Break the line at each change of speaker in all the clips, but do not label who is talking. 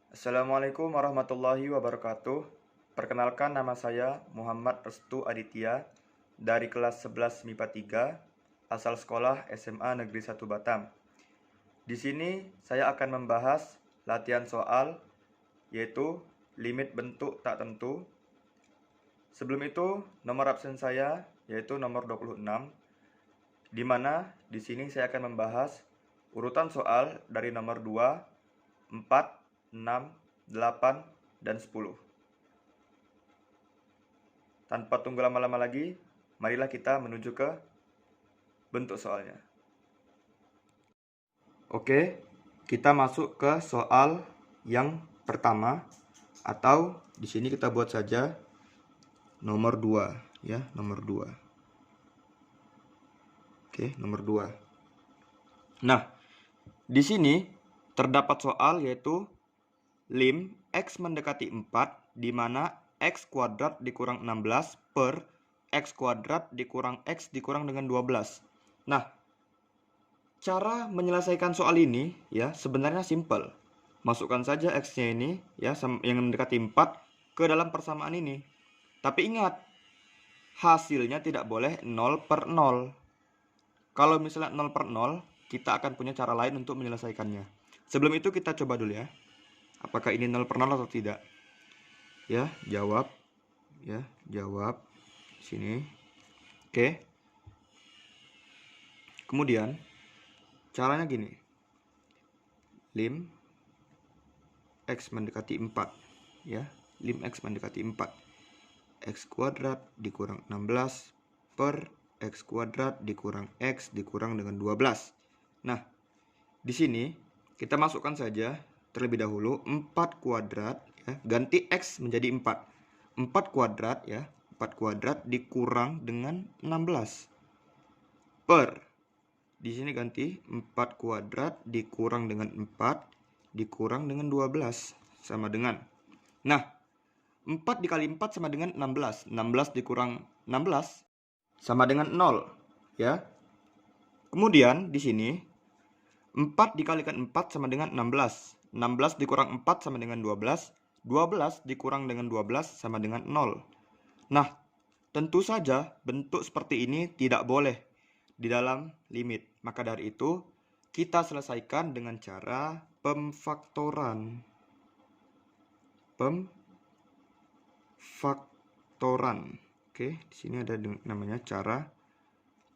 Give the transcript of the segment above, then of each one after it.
Assalamualaikum warahmatullahi wabarakatuh. Perkenalkan, nama saya Muhammad Restu Aditya dari kelas 11 MIPA 3, asal sekolah SMA Negeri 1 Batam. Di sini saya akan membahas latihan soal yaitu limit bentuk tak tentu. Sebelum itu, nomor absen saya yaitu nomor 26, di mana di sini saya akan membahas urutan soal dari nomor 2, 4, 6, 8, dan 10. Tanpa tunggu lama-lama lagi, marilah kita menuju ke bentuk soalnya. Oke, kita masuk ke soal yang pertama, atau di sini kita buat saja nomor 2, ya, nomor 2. Oke, nomor 2. Nah, di sini terdapat soal yaitu lim x mendekati 4, di mana x kuadrat dikurang 16 per x kuadrat dikurang x dikurang dengan 12. Nah, cara menyelesaikan soal ini ya sebenarnya simpel. Masukkan saja x-nya ini ya yang mendekati 4 ke dalam persamaan ini. Tapi ingat, hasilnya tidak boleh 0 per 0. Kalau misalnya 0 per 0, kita akan punya cara lain untuk menyelesaikannya. Sebelum itu kita coba dulu ya. Apakah ini 0 per 0 atau tidak? Ya, jawab. Ya, jawab. Sini. Oke. Kemudian, caranya gini. Lim x mendekati 4. Ya, lim x mendekati 4. X kuadrat dikurang 16 per x kuadrat dikurang x dikurang dengan 12. Nah, di sini kita masukkan saja terlebih dahulu 4 kuadrat ya, ganti x menjadi 4. 4 kuadrat ya, 4 kuadrat dikurang dengan 16 per, di sini ganti 4 kuadrat dikurang dengan 4 dikurang dengan 12 sama dengan. Nah, 4 dikali 4 sama dengan 16. 16 dikurang 16 sama dengan 0 ya. Kemudian di sini 4 dikalikan 4 sama dengan 16. 16 dikurang 4 sama dengan 12. 12 dikurang dengan 12 sama dengan 0. Nah, tentu saja bentuk seperti ini tidak boleh di dalam limit. Maka dari itu, kita selesaikan dengan cara pemfaktoran. Pemfaktoran. Oke, di sini ada namanya cara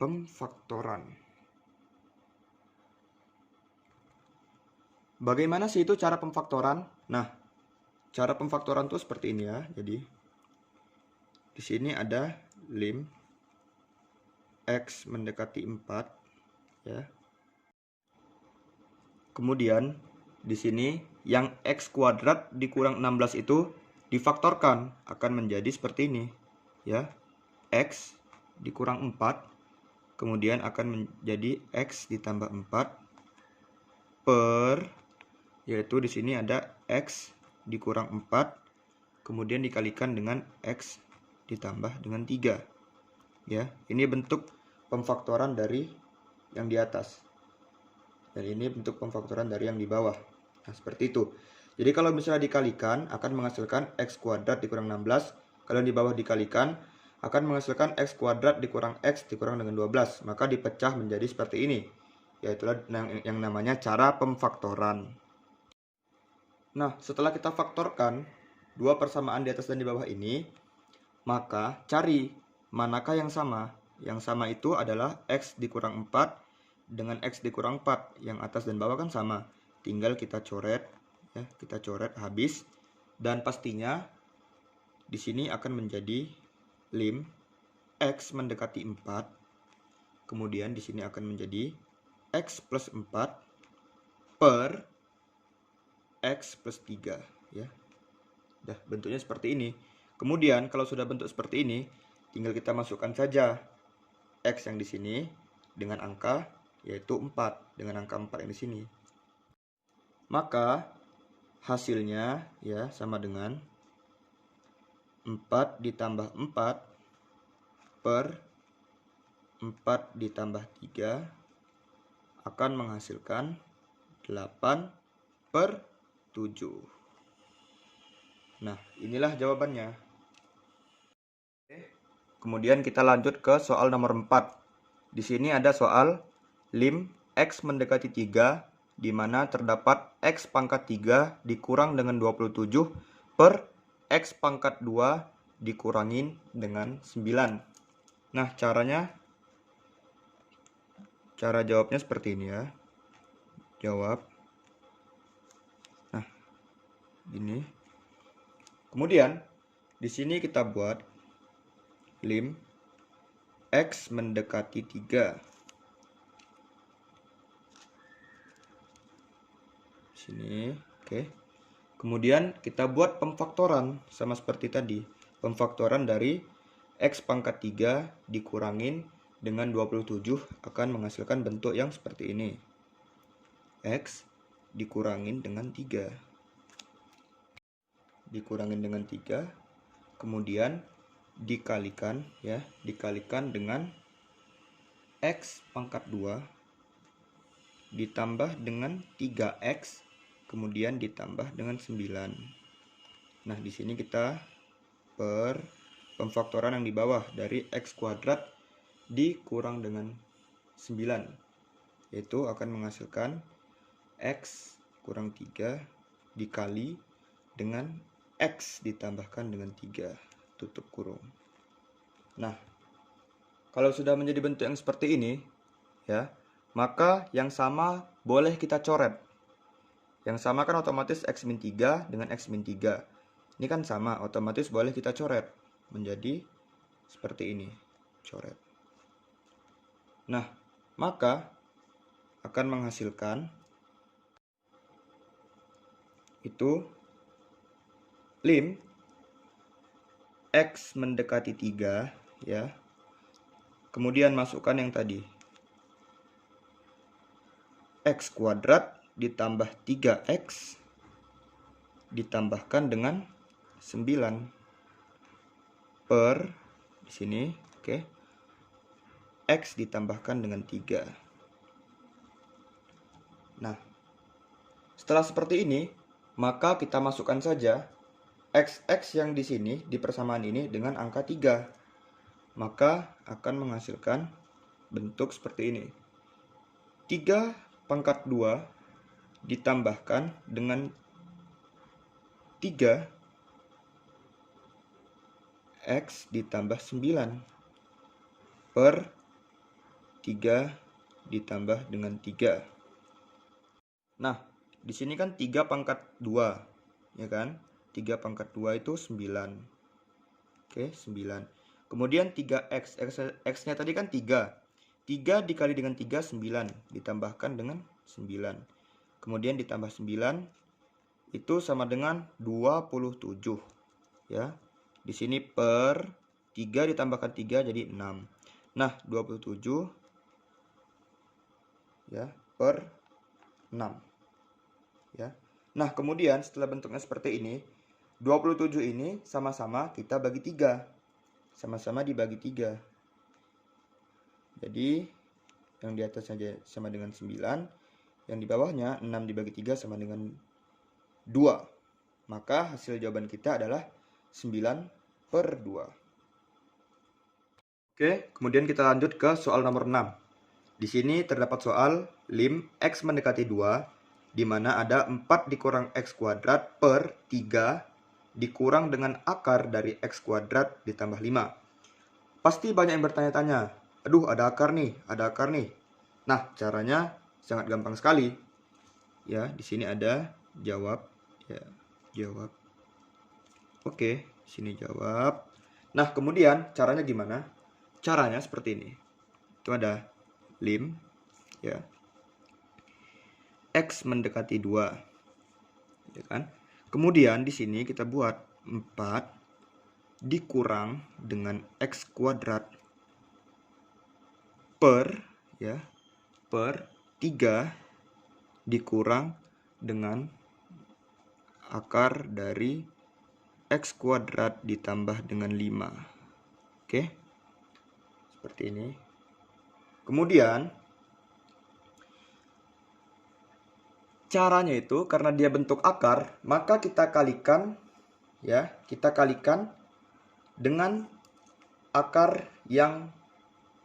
pemfaktoran. Bagaimana sih itu cara pemfaktoran? Nah, cara pemfaktoran itu seperti ini ya. Jadi di sini ada lim x mendekati 4 ya. Kemudian di sini yang x kuadrat dikurang 16 itu difaktorkan akan menjadi seperti ini ya. X dikurang 4 kemudian akan menjadi x ditambah 4 per, yaitu di sini ada x dikurang 4 kemudian dikalikan dengan x ditambah dengan 3 ya. Ini bentuk pemfaktoran dari yang di atas dan ini bentuk pemfaktoran dari yang di bawah. Nah, seperti itu. Jadi kalau misalnya dikalikan akan menghasilkan x kuadrat dikurang 16. Kalau yang di bawah dikalikan akan menghasilkan x kuadrat dikurang x dikurang dengan 12. Maka dipecah menjadi seperti ini. Yaitulah yang namanya cara pemfaktoran. Nah, setelah kita faktorkan dua persamaan di atas dan di bawah ini, maka cari manakah yang sama. Yang sama itu adalah x dikurang 4 dengan x dikurang 4. Yang atas dan bawah kan sama. Tinggal kita coret ya, kita coret habis, dan pastinya di sini akan menjadi lim x mendekati 4. Kemudian di sini akan menjadi x plus 4 per x plus 3 ya. Dah, bentuknya seperti ini. Kemudian kalau sudah bentuk seperti ini, tinggal kita masukkan saja x yang di sini dengan angka yaitu 4, dengan angka 4 yang di sini. Maka hasilnya ya sama dengan 4 ditambah 4 per 4 ditambah 3 akan menghasilkan 8 per 7. Nah, inilah jawabannya. Oke. Kemudian kita lanjut ke soal nomor 4. Di sini ada soal lim X mendekati 3, di mana terdapat X pangkat 3 dikurang dengan 27 per X pangkat 2 dikurangin dengan 9. Nah, cara jawabnya seperti ini ya. Jawab. Nah, ini. Kemudian, di sini kita buat lim X mendekati 3. Sini, oke. Kemudian kita buat pemfaktoran sama seperti tadi. Pemfaktoran dari X pangkat 3 dikurangin dengan 27 akan menghasilkan bentuk yang seperti ini. X dikurangin dengan 3. Dikurangin dengan 3. Kemudian dikalikan ya, dikalikan dengan X pangkat 2 ditambah dengan 3X kemudian ditambah dengan 9. Nah, di sini kita per pemfaktoran yang di bawah dari X kuadrat dikurang dengan 9, yaitu akan menghasilkan X kurang 3 dikali dengan X ditambahkan dengan 3, tutup kurung. Nah, kalau sudah menjadi bentuk yang seperti ini ya, maka yang sama boleh kita coret. Yang sama kan otomatis X-3 dengan X-3. Ini kan sama, otomatis boleh kita coret menjadi seperti ini. Coret. Nah, maka akan menghasilkan itu lim X mendekati 3 ya. Kemudian masukkan yang tadi. X kuadrat ditambah 3X ditambahkan dengan 9 per di sini, oke. X ditambahkan dengan 3. Nah, setelah seperti ini, maka kita masukkan saja XX yang di sini di persamaan ini dengan angka 3. Maka akan menghasilkan bentuk seperti ini. 3 pangkat 2 ditambahkan dengan 3 X ditambah 9 per 3 ditambah dengan 3. Nah, di sini kan 3 pangkat 2, ya kan? 3 pangkat 2 itu 9. Oke, 9. Kemudian 3X, X-nya tadi kan 3. 3 dikali dengan 3, 9. Ditambahkan dengan 9. Kemudian ditambah 9, itu sama dengan 27. Ya, di sini per 3 ditambahkan 3 jadi 6. Nah, 27 ya per 6. Ya. Nah, kemudian setelah bentuknya seperti ini, 27 ini sama-sama kita bagi 3. Sama-sama dibagi 3. Jadi, yang di atas saja sama dengan 9, yang di bawahnya 6 dibagi 3 sama dengan 2. Maka hasil jawaban kita adalah 9 per 2. Oke, kemudian kita lanjut ke soal nomor 6. Di sini terdapat soal lim X mendekati 2, di mana ada 4 dikurang X kuadrat per 3 dikurang dengan akar dari X kuadrat ditambah 5. Pasti banyak yang bertanya-tanya, aduh ada akar nih, ada akar nih. Nah, caranya sangat gampang sekali. Ya, di sini ada jawab, ya, jawab. Oke, sini jawab. Nah, kemudian caranya gimana? Caranya seperti ini. Itu ada lim, ya, X mendekati 2. Ya kan? Kemudian di sini kita buat 4 dikurang dengan X kuadrat per, ya, per 3 dikurang dengan akar dari X kuadrat ditambah dengan 5. Oke, seperti ini. Kemudian caranya itu karena dia bentuk akar, maka kita kalikan ya, kita kalikan dengan akar yang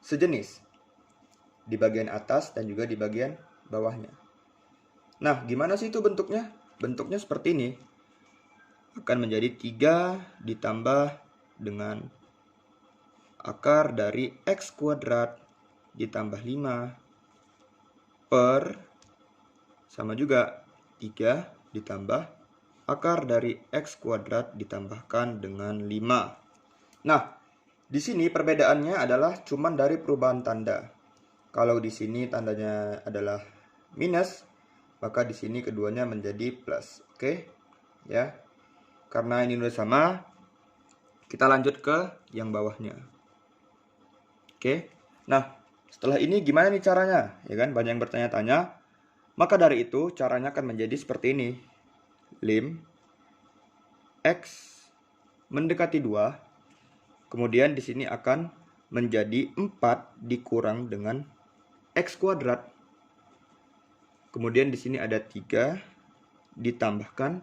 sejenis di bagian atas dan juga di bagian bawahnya. Nah, gimana sih itu bentuknya? Bentuknya seperti ini. Akan menjadi 3 ditambah dengan akar dari X kuadrat ditambah 5 per sama juga 3 ditambah akar dari X kuadrat ditambahkan dengan 5. Nah, di sini perbedaannya adalah cuman dari perubahan tanda. Kalau di sini tandanya adalah minus, maka di sini keduanya menjadi plus. Oke? Ya. Karena ini udah sama, kita lanjut ke yang bawahnya. Oke. Nah, setelah ini gimana nih caranya? Ya kan, banyak yang bertanya-tanya. Maka dari itu, caranya akan menjadi seperti ini. Lim X mendekati 2. Kemudian di sini akan menjadi 4 dikurang dengan X kuadrat. Kemudian di sini ada 3 ditambahkan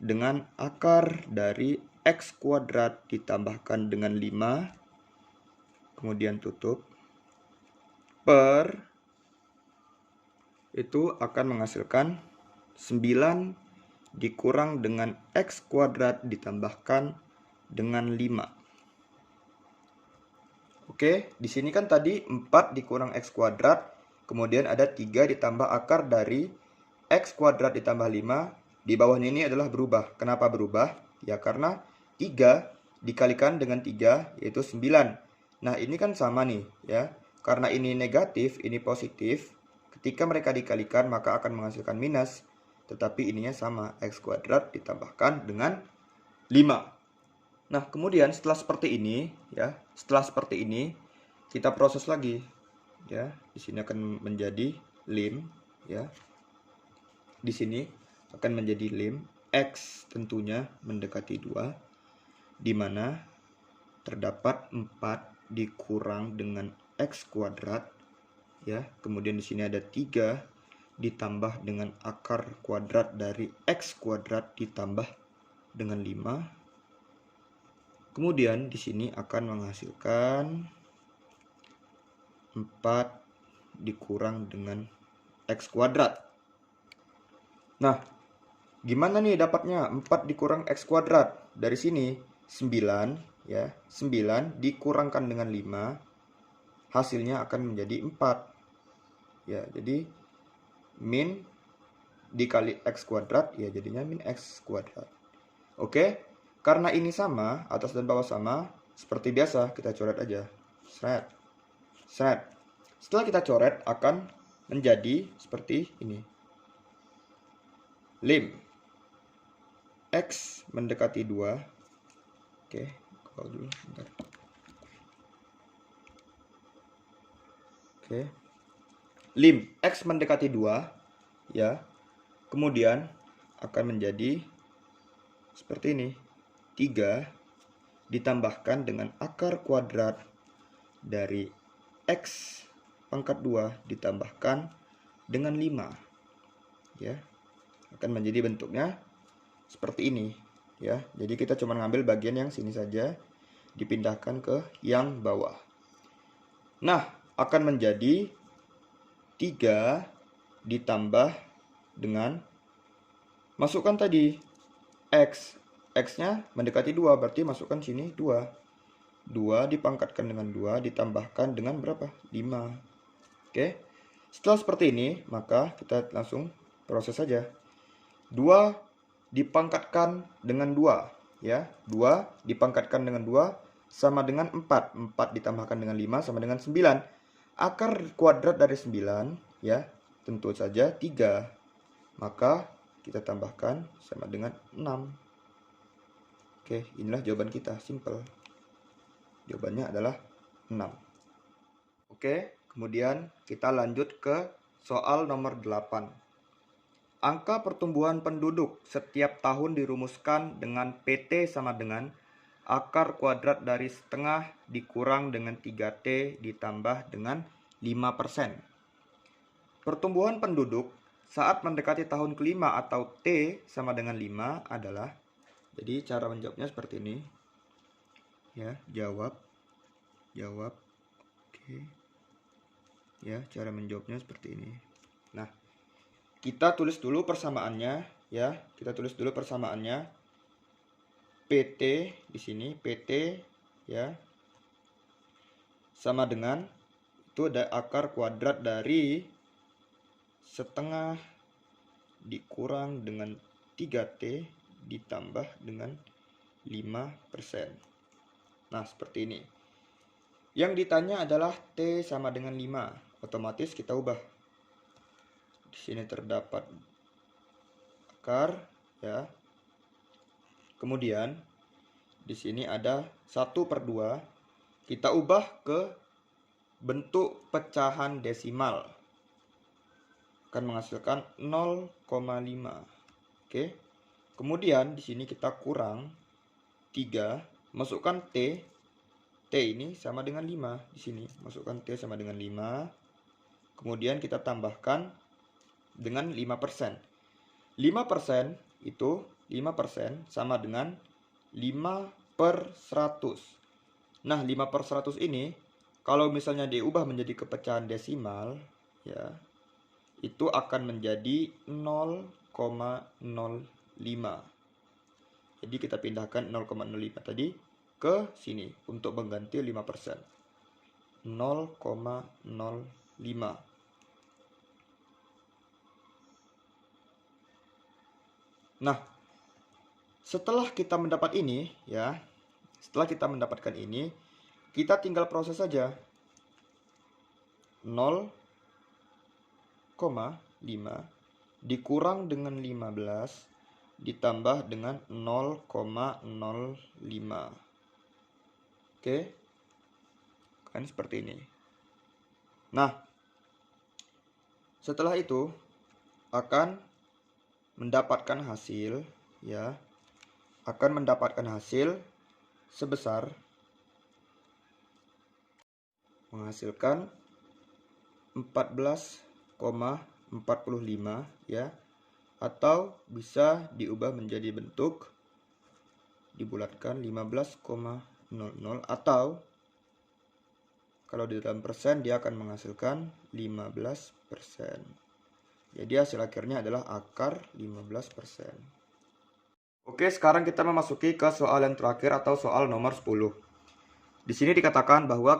dengan akar dari X kuadrat ditambahkan dengan 5. Kemudian tutup. Per itu akan menghasilkan 9 dikurang dengan X kuadrat ditambahkan dengan 5. Oke, di sini kan tadi 4 dikurang X kuadrat, kemudian ada 3 ditambah akar dari X kuadrat ditambah 5. Di bawahnya ini adalah berubah. Kenapa berubah? Ya karena 3 dikalikan dengan 3 yaitu 9. Nah, ini kan sama nih ya. Karena ini negatif, ini positif. Ketika mereka dikalikan maka akan menghasilkan minus. Tetapi ininya sama, X kuadrat ditambahkan dengan 5. Nah, kemudian setelah seperti ini ya, kita proses lagi ya. Di sini akan menjadi lim ya. Di sini akan menjadi lim X tentunya mendekati 2, di mana terdapat 4 dikurang dengan X kuadrat ya. Kemudian di sini ada 3 ditambah dengan akar kuadrat dari X kuadrat ditambah dengan 5. Kemudian di sini akan menghasilkan 4 dikurang dengan X kuadrat. Nah, gimana nih dapatnya 4 dikurang X kuadrat? Dari sini 9 ya, 9 dikurangkan dengan 5, hasilnya akan menjadi 4. Ya, jadi min dikali X kuadrat ya jadinya min X kuadrat. Oke, karena ini sama, atas dan bawah sama, seperti biasa kita coret aja. Seret. Seret. Setelah kita coret akan menjadi seperti ini. Lim X mendekati 2. Oke, kalau dulu bentar. Oke. Lim X mendekati 2 ya. Kemudian akan menjadi seperti ini. 3 ditambahkan dengan akar kuadrat dari X pangkat 2 ditambahkan dengan 5 ya. Akan menjadi bentuknya seperti ini ya. Jadi kita cuma ngambil bagian yang sini saja, dipindahkan ke yang bawah. Nah, akan menjadi 3 ditambah dengan masukkan tadi X. X-nya mendekati 2, berarti masukkan sini 2. 2 dipangkatkan dengan 2 ditambahkan dengan berapa? 5. Oke. Setelah seperti ini, maka kita langsung proses saja. 2 dipangkatkan dengan 2 ya. 2 dipangkatkan dengan 2 sama dengan 4. 4 ditambahkan dengan 5 sama dengan 9. Akar kuadrat dari 9 ya, tentu saja 3. Maka kita tambahkan sama dengan 6. Oke, inilah jawaban kita, simple. Jawabannya adalah 6. Oke, kemudian kita lanjut ke soal nomor 8. Angka pertumbuhan penduduk setiap tahun dirumuskan dengan PT sama dengan akar kuadrat dari setengah dikurang dengan 3T ditambah dengan 5%. Pertumbuhan penduduk saat mendekati tahun kelima atau T sama dengan 5 adalah Jadi cara menjawabnya seperti ini. Ya, jawab. Oke. Ya, cara menjawabnya seperti ini. Nah, kita tulis dulu persamaannya ya. Kita tulis dulu persamaannya. PT di sini, PT ya. Sama dengan itu ada akar kuadrat dari setengah dikurang dengan 3T ditambah dengan 5%. Nah, seperti ini. Yang ditanya adalah T sama dengan 5. Otomatis kita ubah. Di sini terdapat akar ya. Kemudian di sini ada 1/2. Kita ubah ke bentuk pecahan desimal. Akan menghasilkan 0,5. Oke. Kemudian di sini kita kurang 3, masukkan T. T ini sama dengan 5 di sini. Masukkan T sama dengan 5. Kemudian kita tambahkan dengan 5%. 5% itu 5% sama dengan 5/100. Nah, 5/100 ini kalau misalnya diubah menjadi kepecahan desimal ya, itu akan menjadi 0,05. Jadi kita pindahkan 0,05 tadi ke sini untuk mengganti 5%. 0,05. Nah, setelah kita mendapat ini ya, setelah kita mendapatkan ini, kita tinggal proses saja. 0,5 dikurang dengan 15 ditambah dengan 0,05. Oke. Kan seperti ini. Nah, setelah itu akan mendapatkan hasil ya. Akan mendapatkan hasil sebesar menghasilkan 14,45 ya, atau bisa diubah menjadi bentuk dibulatkan 15,00, atau kalau di dalam persen dia akan menghasilkan 15%. Jadi hasil akhirnya adalah akar 15%. Oke, sekarang kita memasuki ke soal yang terakhir atau soal nomor 10. Di sini dikatakan bahwa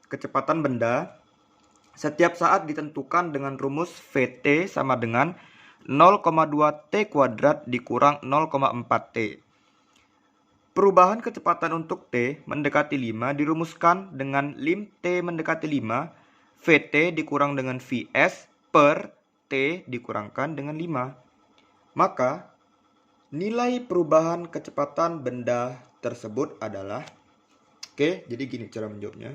kecepatan benda setiap saat ditentukan dengan rumus Vt sama dengan 0,2T kuadrat dikurang 0,4T. Perubahan kecepatan untuk T mendekati 5 dirumuskan dengan lim T mendekati 5, Vt dikurang dengan Vs per T dikurangkan dengan 5. Maka, nilai perubahan kecepatan benda tersebut adalah, oke, jadi gini cara menjawabnya.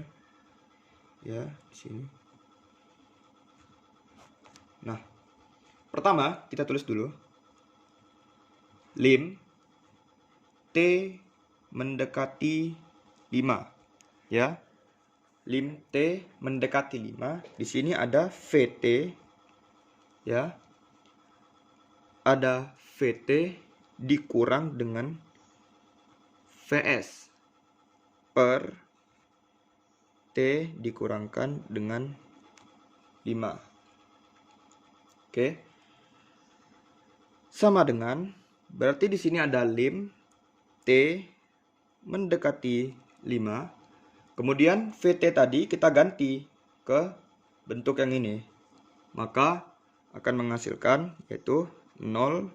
Ya, di sini. Nah, pertama kita tulis dulu lim T mendekati 5 ya. Lim T mendekati 5. Di sini ada Vt ya. Ada Vt dikurang dengan Vs per T dikurangkan dengan 5. Oke. Sama dengan, berarti di sini ada lim T mendekati 5. Kemudian Vt tadi kita ganti ke bentuk yang ini. Maka akan menghasilkan yaitu 0,2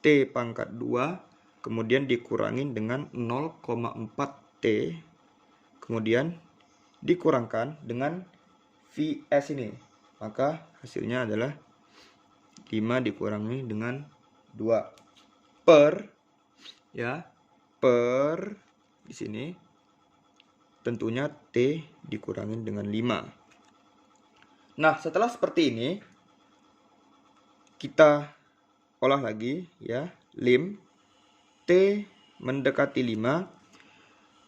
T pangkat 2 kemudian dikurangin dengan 0,4 T kemudian dikurangkan dengan Vs ini. Maka hasilnya adalah 5 dikurangi dengan 2 per ya, per di sini tentunya T dikurangin dengan 5. Nah, setelah seperti ini kita olah lagi ya, lim T mendekati 5.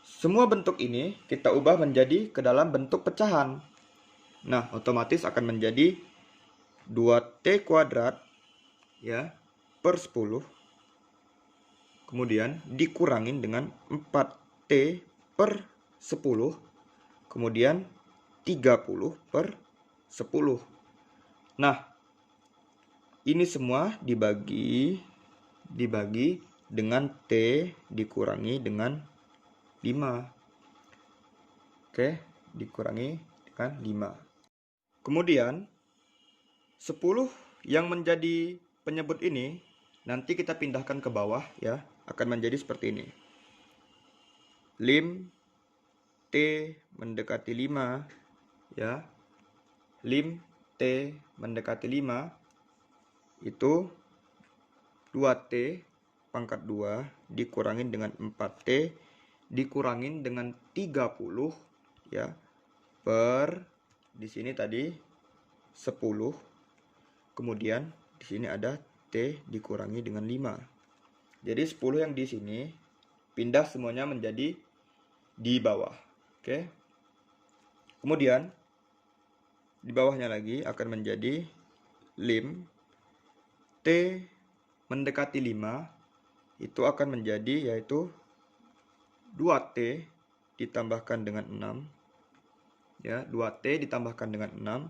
Semua bentuk ini kita ubah menjadi ke dalam bentuk pecahan. Nah, otomatis akan menjadi 2T kuadrat ya per 10 kemudian dikurangin dengan 4T per 10, kemudian 30 per 10. Nah, ini semua dibagi dengan T dikurangi dengan 5. Oke, dikurangi dengan 5. Kemudian 10 yang menjadi penyebut ini nanti kita pindahkan ke bawah ya, akan menjadi seperti ini. Lim T mendekati 5 ya. Lim T mendekati 5 itu 2T pangkat 2 dikurangin dengan 4T dikurangin dengan 30 ya per di sini tadi 10. Kemudian di sini ada T dikurangi dengan 5. Jadi 10 yang di sini pindah semuanya menjadi di bawah. Oke. Kemudian di bawahnya lagi akan menjadi lim T mendekati 5 itu akan menjadi yaitu 2T ditambahkan dengan 6 ya, 2T ditambahkan dengan 6.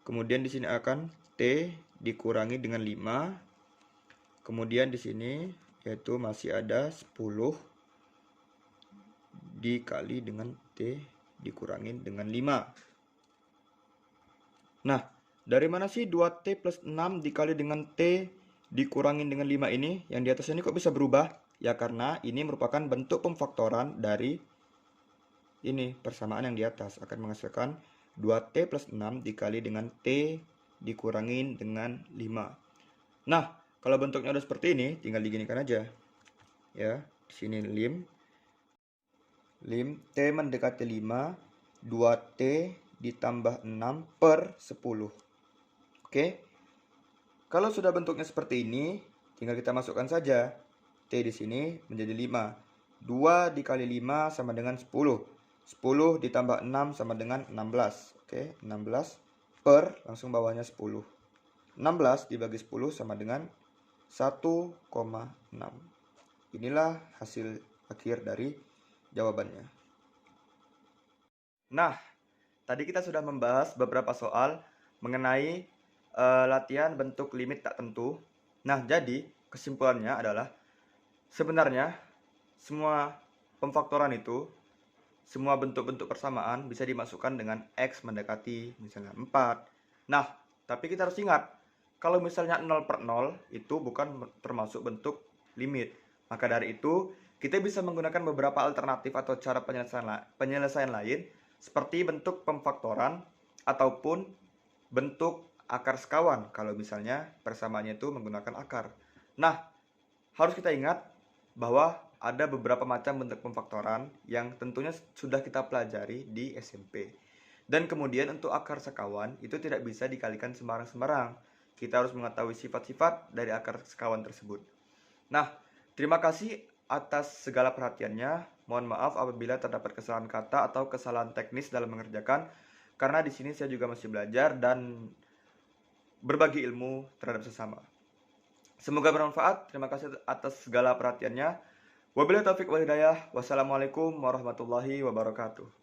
Kemudian di sini akan T dikurangi dengan 5. Kemudian di sini yaitu masih ada 10 dikali dengan T dikurangin dengan 5. Nah, dari mana sih 2T plus 6 dikali dengan T dikurangin dengan 5 ini? Yang di atas ini kok bisa berubah? Ya karena ini merupakan bentuk pemfaktoran dari ini persamaan yang di atas akan menghasilkan 2T plus 6 dikali dengan T dikurangin dengan 5. Nah, kalau bentuknya udah seperti ini, tinggal diginikan aja. Ya, di sini lim T mendekati 5, 2T ditambah 6 per 10. Oke. Kalau sudah bentuknya seperti ini, tinggal kita masukkan saja. T di sini menjadi 5. 2 dikali 5 sama dengan 10. 10 ditambah 6 sama dengan 16. Oke, 16 per langsung bawahnya 10. 16 dibagi 10 sama dengan 1,6. Inilah hasil akhir dari jawabannya. Nah, tadi kita sudah membahas beberapa soal mengenai latihan bentuk limit tak tentu. Nah, jadi kesimpulannya adalah sebenarnya semua pemfaktoran itu, semua bentuk-bentuk persamaan bisa dimasukkan dengan X mendekati misalnya 4. Nah, tapi kita harus ingat, kalau misalnya 0 per 0 itu bukan termasuk bentuk limit. Maka dari itu, kita bisa menggunakan beberapa alternatif atau cara penyelesaian lain seperti bentuk pemfaktoran ataupun bentuk akar sekawan kalau misalnya persamaannya itu menggunakan akar. Nah, harus kita ingat bahwa ada beberapa macam bentuk pemfaktoran yang tentunya sudah kita pelajari di SMP. Dan kemudian untuk akar sekawan itu tidak bisa dikalikan sembarang-sembarang. Kita harus mengetahui sifat-sifat dari akar sekawan tersebut. Nah, terima kasih atas segala perhatiannya. Mohon maaf apabila terdapat kesalahan kata atau kesalahan teknis dalam mengerjakan, karena di sini saya juga masih belajar dan berbagi ilmu terhadap sesama. Semoga bermanfaat. Terima kasih atas segala perhatiannya. Wabillahi taufiq wal hidayah. Wassalamualaikum warahmatullahi wabarakatuh.